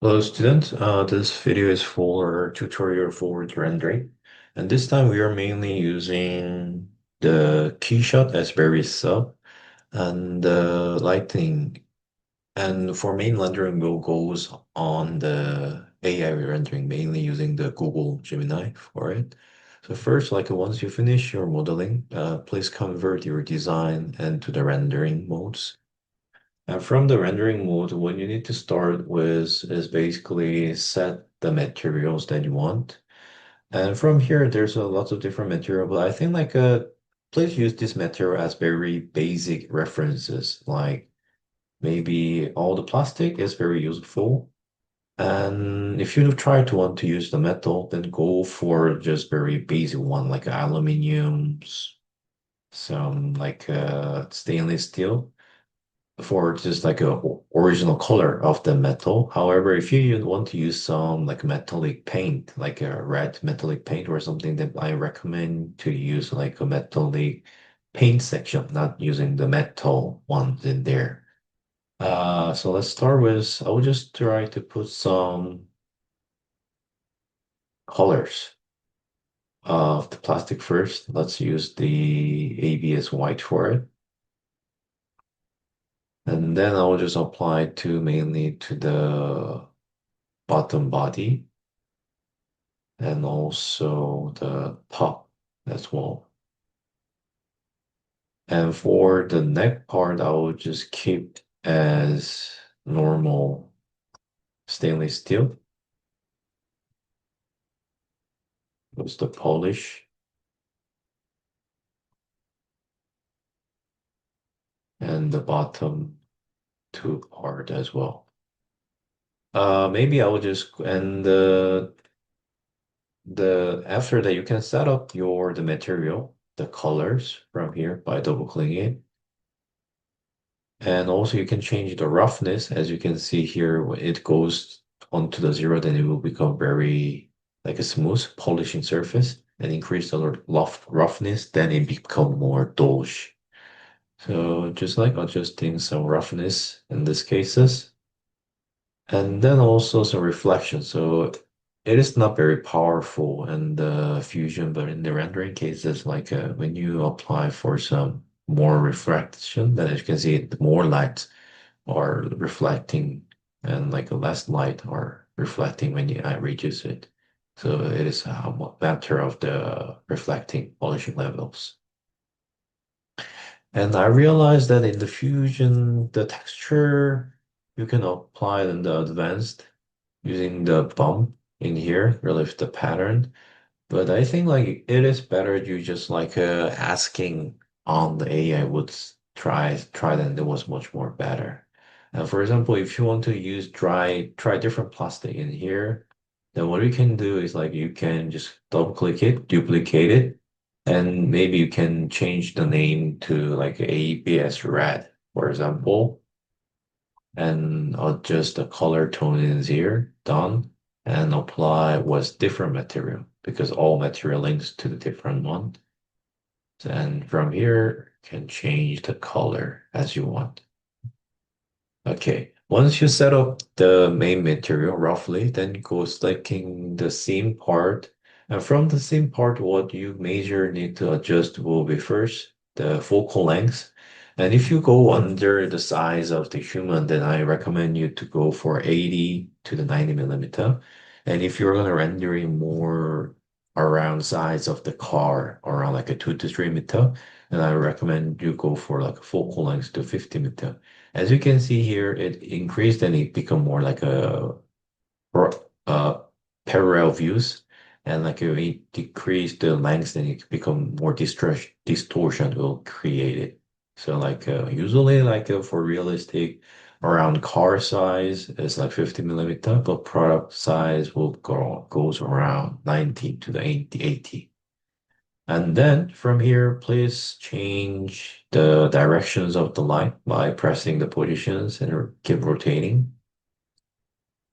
Hello students, this video is for tutorial for rendering, and this time we are mainly using the keyshot as very sub and the lighting, and for main rendering will goes on the AI rendering, mainly using the Google Gemini for it. So first, like once you finish your modeling, please convert your design into the rendering modes. And from the rendering mode, what you need to start with is basically set the materials that you want. And from here, there's a lot of different material, but I think please use this material as very basic references. Like maybe all the plastic is very useful. And if you try to want to use the metal, then go for just very basic one like aluminiums, some stainless steel for just like a original color of the metal. However, if you want to use some like metallic paint, like a red metallic paint or something, then I recommend to use like a metallic paint section, not using the metal ones in there. So let's start with, I will just try to put some colors of the plastic first. Let's use the ABS white for it. And then I will just apply to mainly to the bottom body and also the top as well. And for the neck part, I will just keep as normal stainless steel with the polish and the bottom two part as well. Maybe I will just and the after that you can set up the material, the colors from here by double clicking it. And also you can change the roughness. As you can see here, when it goes onto the zero, then it will become very like a smooth polishing surface and increase the roughness, then it become more dolce. So just like adjusting some roughness in these cases. And then also some reflection. So it is not very powerful in the fusion, but in the rendering cases, when you apply for some more reflection, then as you can see, more light are reflecting and like less light are reflecting when I reduce it. So it is a matter of the reflecting polishing levels. And I realized that in the fusion, the texture you can apply in the advanced using the bump in here, relieve the pattern. But I think like it is better you just asking on the AI would try then it was much more better. And for example, if you want to use try different plastic in here, then what you can do is like you can just double click it, duplicate it, and maybe you can change the name to like ABS red, for example, and adjust the color tone in here, done, and apply with different material because all material links to the different one. And from here, you can change the color as you want. Okay, once you set up the main material roughly, then go selecting the seam part. And from the seam part, what you major need to adjust will be first the focal length. And if you go under the size of the human, then I recommend you to go for 80 to the 90 millimeter. And if you're gonna render in more around size of the car, around like a 2 to 3 meter, then I recommend you go for like a focal length to 50 meter. As you can see here, it increased and it become more like uh, parallel views. And like if it decrease the length, then it become more distortion will create it. So usually for realistic, around car size is like 50 millimeter, but product size will goes around 90 to the 80. And then from here, please change the directions of the light by pressing the positions and keep rotating.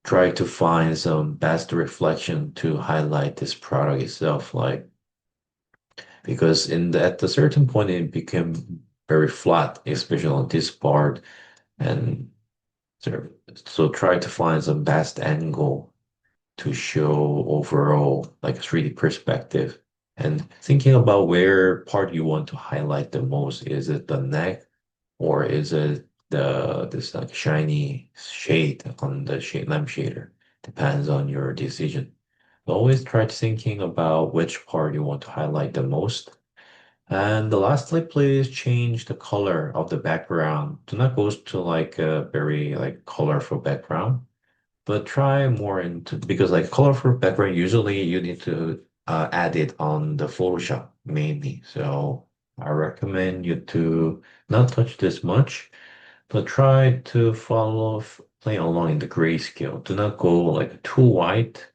Try to find some best reflection to highlight this product itself, because at a certain point it became very flat, especially on this part. And So, so try to find some best angle to show overall like a 3D perspective. And thinking about where part you want to highlight the most. Is it the neck or is it the this like shiny shade on the shade lamp shader? Depends on your decision. Always try thinking about which part you want to highlight the most. And the lastly, please change the color of the background. Do not go to like a very like colorful background, but try more into because like colorful background usually you need to add it on the Photoshop mainly. So I recommend you to not touch this much, but try to play along in the grayscale. Do not go like too white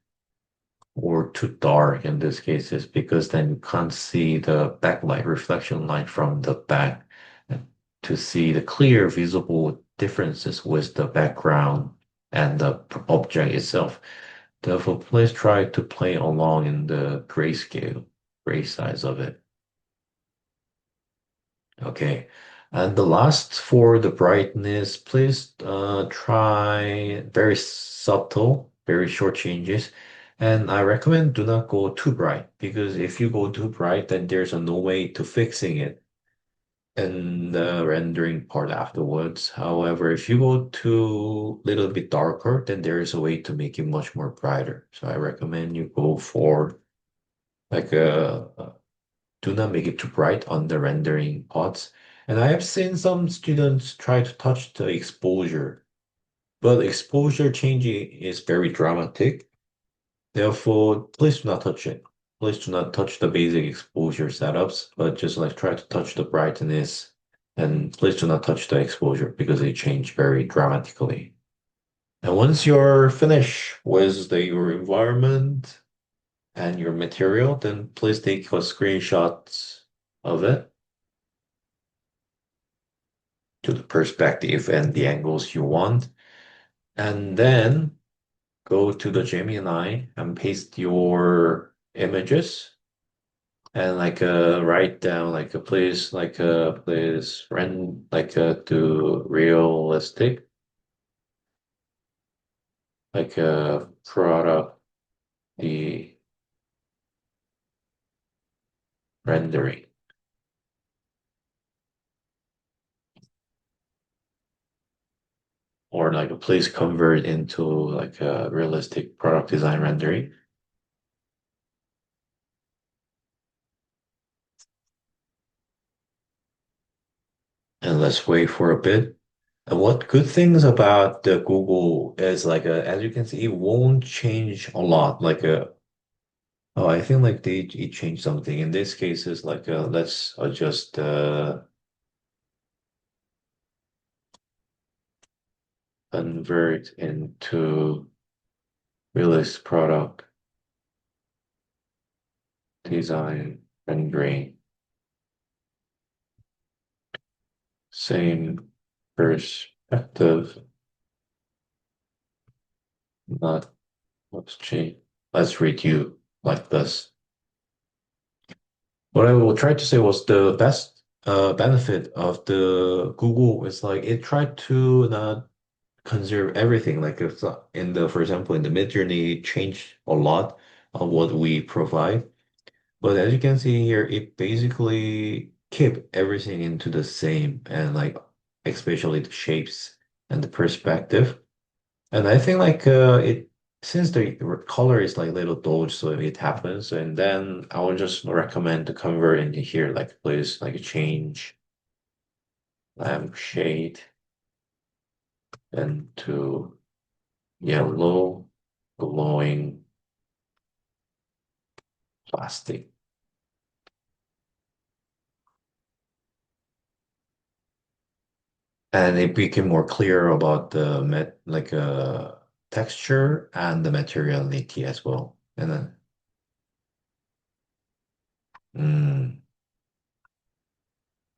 or too dark in this cases because then you can't see the backlight reflection light from the back and to see the clear visible differences with the background and the object itself. Therefore, please try to play along in the grayscale, gray size of it. Okay. And the last for the brightness, please try very subtle, very short changes. And I recommend do not go too bright because if you go too bright, then there's no way to fixing it in the rendering part afterwards. However, if you go too little bit darker, then there is a way to make it much more brighter. So I recommend you go for like a do not make it too bright on the rendering parts. And I have seen some students try to touch the exposure, but exposure changing is very dramatic. Therefore, please do not touch it. Please do not touch the basic exposure setups, but just like try to touch the brightness and please do not touch the exposure because they change very dramatically. And once you're finished with your environment and your material, then please take a screenshot of it to the perspective and the angles you want. And then go to the Gemini and paste your images and write down like a please run to realistic like a product the rendering or like a please convert into like a realistic product design rendering. And let's wait for a bit. And what good things about the Google is as you can see, it won't change a lot. Oh, I think like they it changed something. In this case, is let's adjust convert into realist product design rendering. Same perspective, not let's change. Let's review like this. What I will try to say was the best benefit of the Google is like it tried to not conserve everything. Like if in the, for example, in the mid-journey, change a lot of what we provide. But as you can see here, it basically keep everything into the same and like especially the shapes and the perspective. And I think it since the color is like little dodge, so it happens. And then I would just recommend to convert into here, like please like change lamp shade into yellow glowing plastic. And it became more clear about the texture and the materiality as well. And then mm,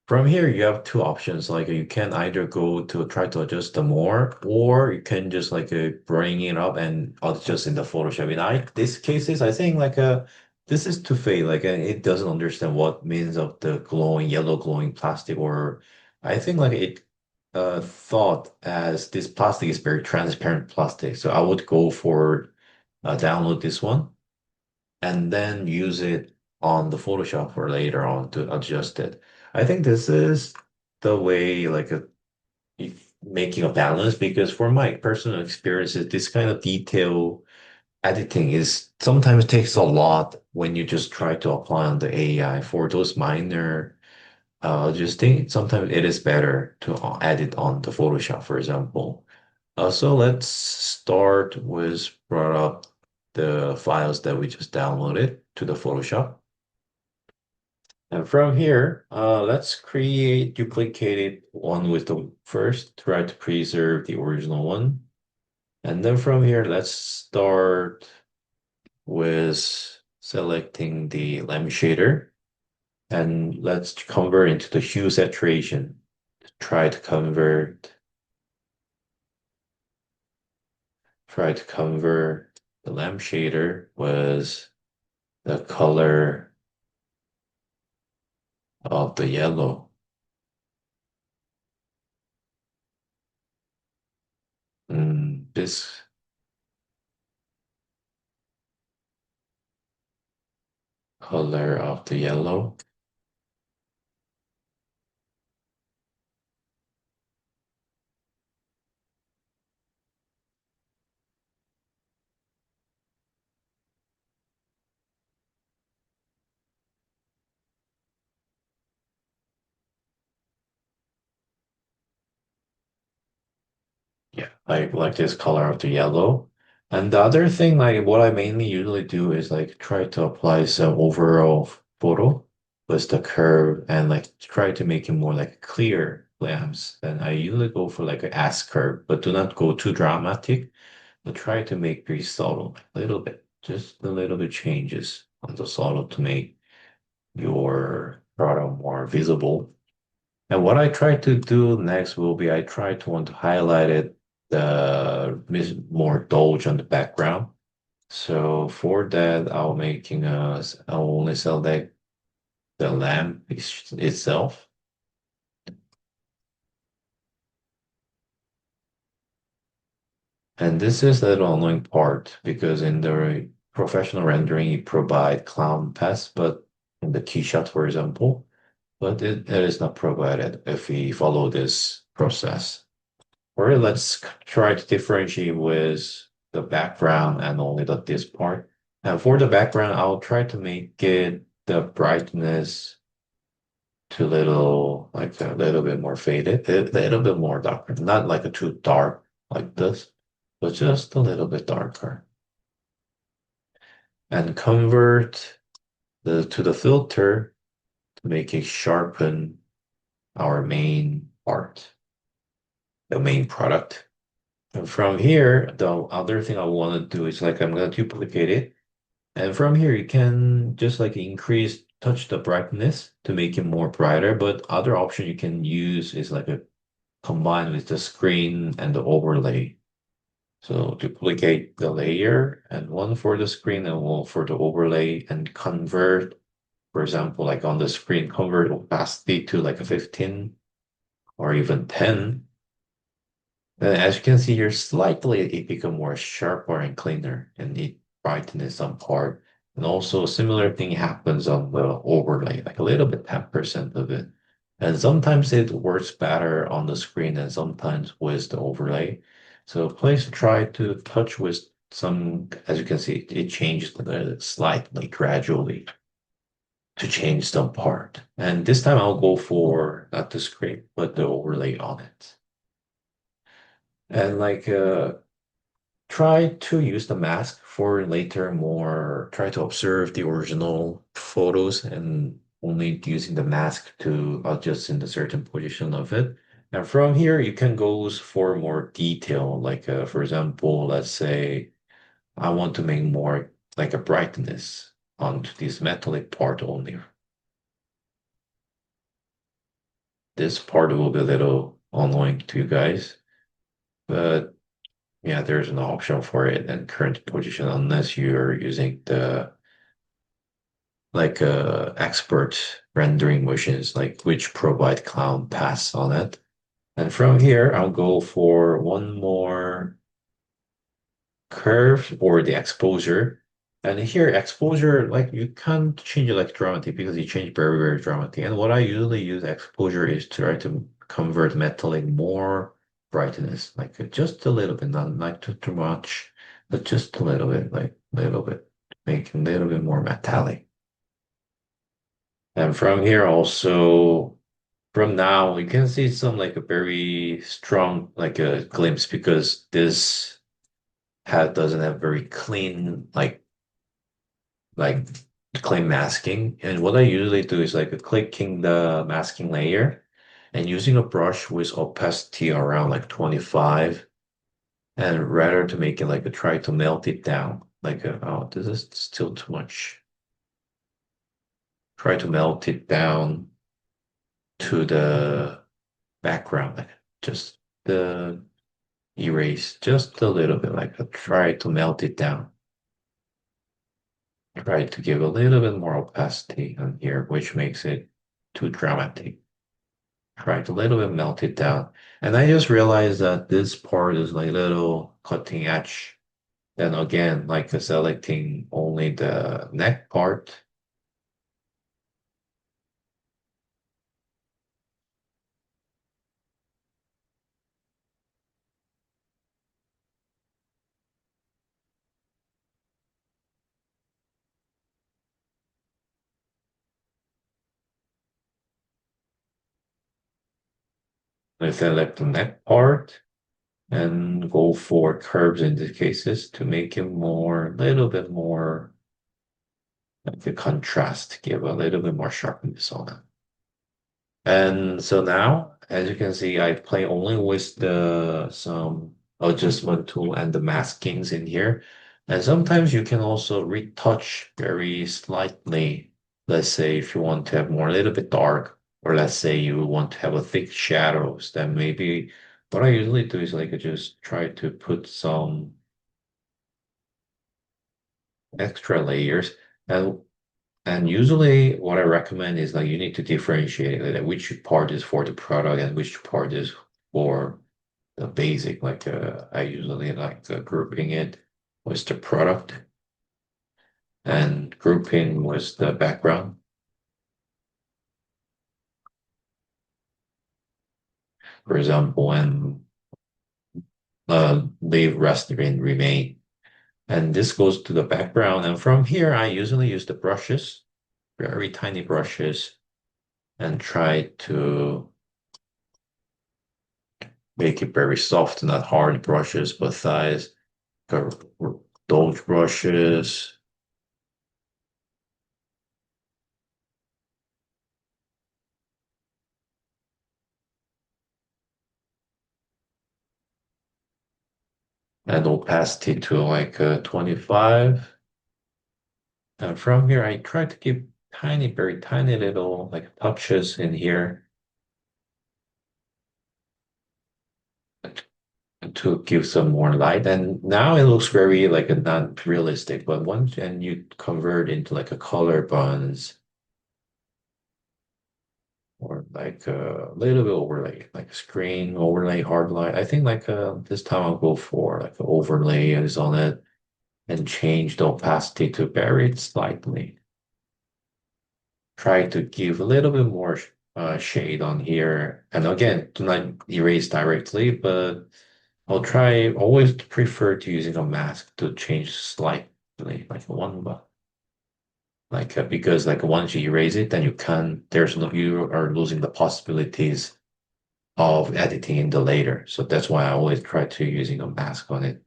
from here, you have two options. Like you can either go to try to adjust the more, or you can just bring it up and adjust in the Photoshop. In this cases, I think this is too fade. It doesn't understand what means of the glowing yellow glowing plastic, or I think like it. thought as this plastic is very transparent plastic. So I would go for download this one and then use it on the Photoshop for later on to adjust it. I think this is the way like if making a balance because for my personal experiences, this kind of detail editing is sometimes takes a lot when you just try to apply on the AI for those minor just think sometimes it is better to edit on the Photoshop, for example. So let's start with brought up the files that we just downloaded to the Photoshop. And from here, let's create duplicated one with the first, try to preserve the original one. And then from here, let's start with selecting the lamp shader and let's convert into the hue saturation. Try to convert, try to convert the lamp shader with the color of the yellow. This color of the yellow. Yeah, like this color of the yellow. And the other thing, like what I mainly usually do is like try to apply some overall photo with the curve and like try to make it more like clear lamps. Then I usually go for like a S curve, but do not go too dramatic. But try to make pretty subtle, a little bit, just a little bit changes on the subtle to make your product more visible. And what I try to do next will be I try to want to highlight it more dodge on the background. So for that, I'll only select the lamp itself. And this is the little annoying part because in the professional rendering, you provide clown paths, but in the key shot, for example, but it is not provided if we follow this process. Or let's try to differentiate with the background and only this part. And for the background, I'll try to make it the brightness to like a little bit more faded, a little bit more darker, not like a too dark like this, but just a little bit darker. And convert to the filter to make it sharpen our main part, the main product. And from here, the other thing I want to do is like I'm going to duplicate it. And from here, you can just like touch the brightness to make it more brighter. But other option you can use is like a combine with the screen and the overlay. So duplicate the layer and one for the screen and one for the overlay and convert, for example, like on the screen, convert opacity to like a 15 or even 10. And as you can see here, slightly it become more sharper and cleaner and it brightens some part. And also similar thing happens on the overlay, like a little bit 10% of it. And sometimes it works better on the screen and sometimes with the overlay. So please try to touch with some, as you can see, it changes slightly, gradually to change some part. And this time I'll go for not the screen, but the overlay on it. And try to use the mask for later more, try to observe the original photos and only using the mask to adjust in the certain position of it. And from here, you can go for more detail. For example, let's say I want to make more like a brightness onto this metallic part only. This part will be a little annoying to you guys, but yeah, there's an option for it in current position unless you're using the expert rendering machines like which provide cloud paths on it. And from here, I'll go for one more curve or the exposure. And here, exposure, like you can't change it like dramatic because you change very, very dramatic. And what I usually use exposure is to try to convert metallic more brightness, like just a little bit, not too much, but just a little bit, like a little bit, make a little bit more metallic. And from here also, from now, you can see some like a very strong, like a glimpse because this hat doesn't have very clean, like clean masking. And what I usually do is like clicking the masking layer and using a brush with opacity around like 25 and rather to make it like a try to melt it down. Like, oh, this is still too much. Try to melt it down to the background, like just the erase just a little bit, like try to melt it down. Try to give a little bit more opacity on here, which makes it too dramatic. Try to a little bit melt it down. And I just realized that this part is like little cutting edge. Then again, like selecting only the neck part. I select the neck part and go for curves in these cases to make it more, a little bit more like the contrast, give a little bit more sharpness on it. And so now, as you can see, I play only with the some adjustment tool and the maskings in here. And sometimes you can also retouch very slightly. Let's say if you want to have more a little bit dark, or let's say you want to have a thick shadows, then maybe what I usually do is like I just try to put some extra layers. And And usually what I recommend is like you need to differentiate like which part is for the product and which part is for the basic. Like I usually like grouping it with the product and grouping with the background. For example, when leave rest and remain. And this goes to the background. And from here, I usually use the brushes, very tiny brushes, and try to make it very soft, not hard brushes, but thighs. Those brushes and opacity to like 25. And from here, I try to keep tiny, very tiny little like touches in here to give some more light. And now it looks very like a non-realistic, but once and you convert into like a color buns or like a little bit overlay, like a screen overlay, hard light. I think like this time I'll go for like an overlay is on it and change the opacity to vary it slightly. Try to give a little bit more shade on here. And again, do not erase directly, but I'll try always prefer to using a mask to change slightly, like one, but like because like once you erase it, then you can't. There's no you are losing the possibilities of editing in the later. So that's why I always try to using a mask on it.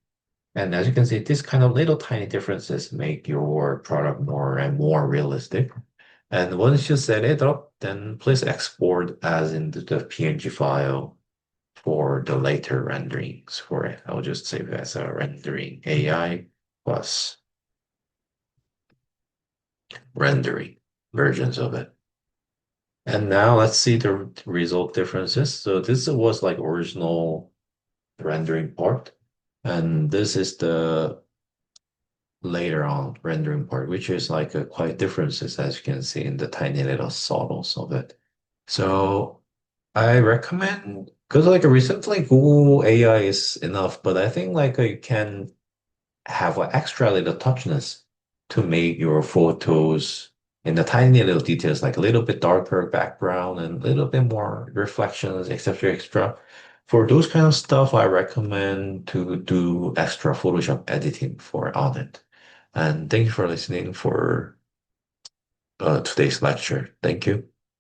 And as you can see, these kind of little tiny differences make your product more and more realistic. And once you set it up, then please export as in the PNG file for the later renderings for it. I'll just save it as a rendering AI plus rendering versions of it. And now let's see the result differences. So this was like original rendering part. And this is the later on rendering part, which is like a quite differences as you can see in the tiny little subtles of it. So I recommend Because like recently Google AI is enough, but I think like you can have an extra little touchness to make your photos in the tiny little details, like a little bit darker background and a little bit more reflections, etc., extra. For those kind of stuff, I recommend to do extra Photoshop editing for on it. And thank you for listening for today's lecture. Thank you.